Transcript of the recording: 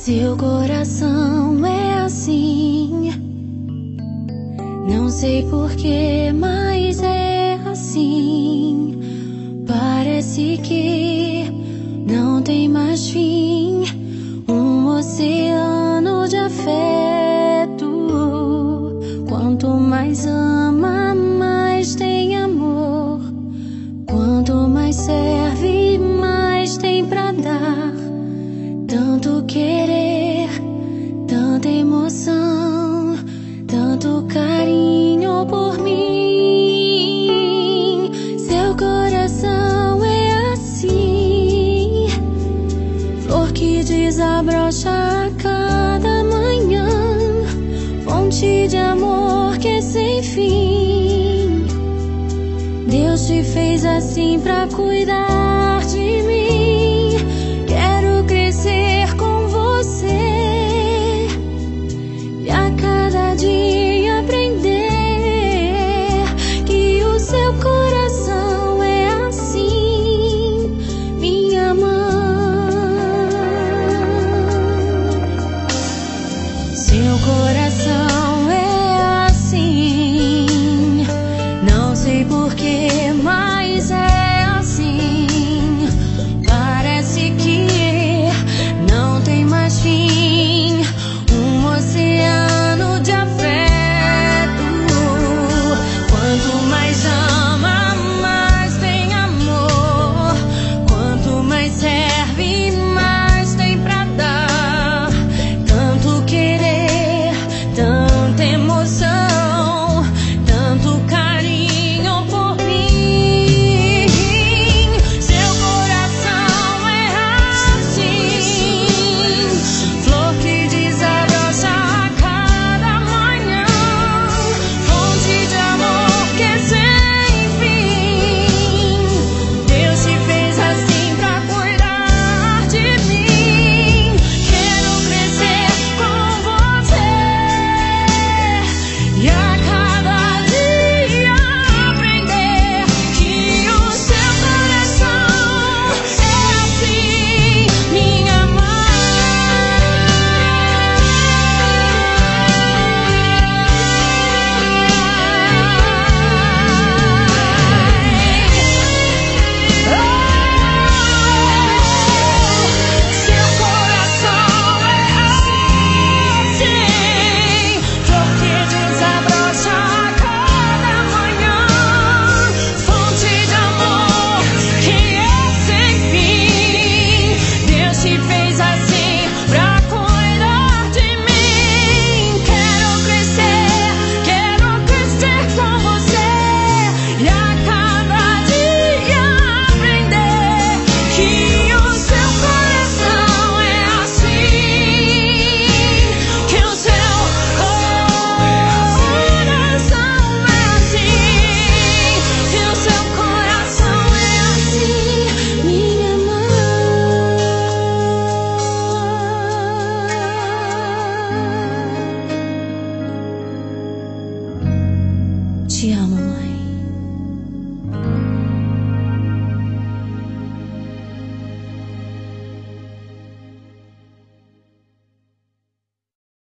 Seu coração é assim. Não sei porquê, mas é assim. Parece que não tem mais fim. Um oceano de afeto. Quanto mais ama, mais tem amor. Quanto mais serve, mais tem pra dar. Tanto querer, tanta emoção, tanto carinho por mim. Seu coração é assim, flor que desabrocha a cada manhã, fonte de amor que é sem fim. Deus te fez assim pra cuidar de mim. Quero crescer com você e a cada dia aprender que o seu coração é assim, minha mãe. Seu coração é assim, não sei porquê,